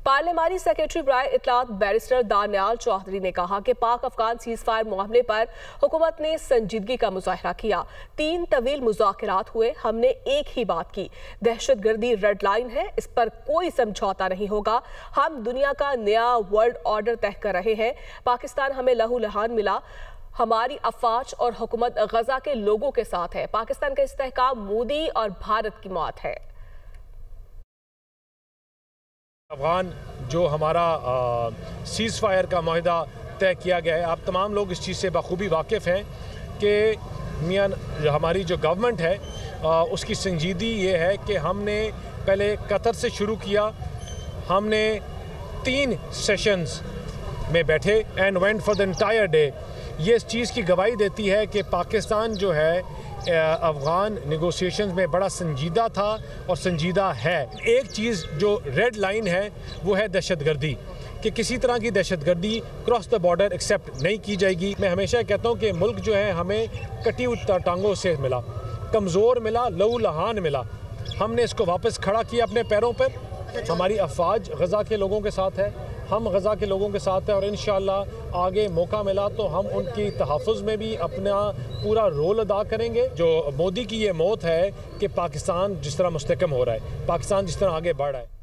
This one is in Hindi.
पार्लियामानी सेक्रेटरी बराए इत्तलात बैरिस्टर दानियाल चौधरी ने कहा कि पाक अफगान सीज फायर मामले पर हुकूमत ने संजीदगी का मुजाहरा किया। 3 तवील मुज़ाकरात हुए, हमने एक ही बात की, दहशतगर्दी रेड लाइन है, इस पर कोई समझौता नहीं होगा। हम दुनिया का नया वर्ल्ड ऑर्डर तय कर रहे हैं। पाकिस्तान हमें लहू लहान मिला, हमारी अफवाज और हुकूमत गजा के लोगों के साथ है। पाकिस्तान का इस्तेहकाम मोदी और भारत की मौत है। अफगान जो हमारा सीज़ फायर का माहिदा तय किया गया है, आप तमाम लोग इस चीज़ से बखूबी वाकिफ़ हैं कि मियां हमारी जो गवर्नमेंट है उसकी संजीदगी ये है कि हमने पहले कतर से शुरू किया, हमने 3 सेशंस में बैठे and went for the entire day. ये इस चीज़ की गवाही देती है कि पाकिस्तान जो है अफ़गान नेगोशिएशंस में बड़ा संजीदा था और संजीदा है। एक चीज़ जो रेड लाइन है वो है दहशतगर्दी, कि किसी तरह की दहशतगर्दी क्रॉस द बॉर्डर एक्सेप्ट नहीं की जाएगी। मैं हमेशा कहता हूँ कि मुल्क जो है हमें कटी हुई टांगों से मिला, कमज़ोर मिला, लहू लहान मिला। हमने इसको वापस खड़ा किया अपने पैरों पर। हमारी अफवाज गज़ा के लोगों के साथ है, हम गज़ा के लोगों के साथ हैं और इंशाअल्लाह आगे मौका मिला तो हम उनकी तहफ़्फ़ुज़ में भी अपना पूरा रोल अदा करेंगे। जो मोदी की ये मौत है कि पाकिस्तान जिस तरह मुस्तहकम हो रहा है, पाकिस्तान जिस तरह आगे बढ़ रहा है।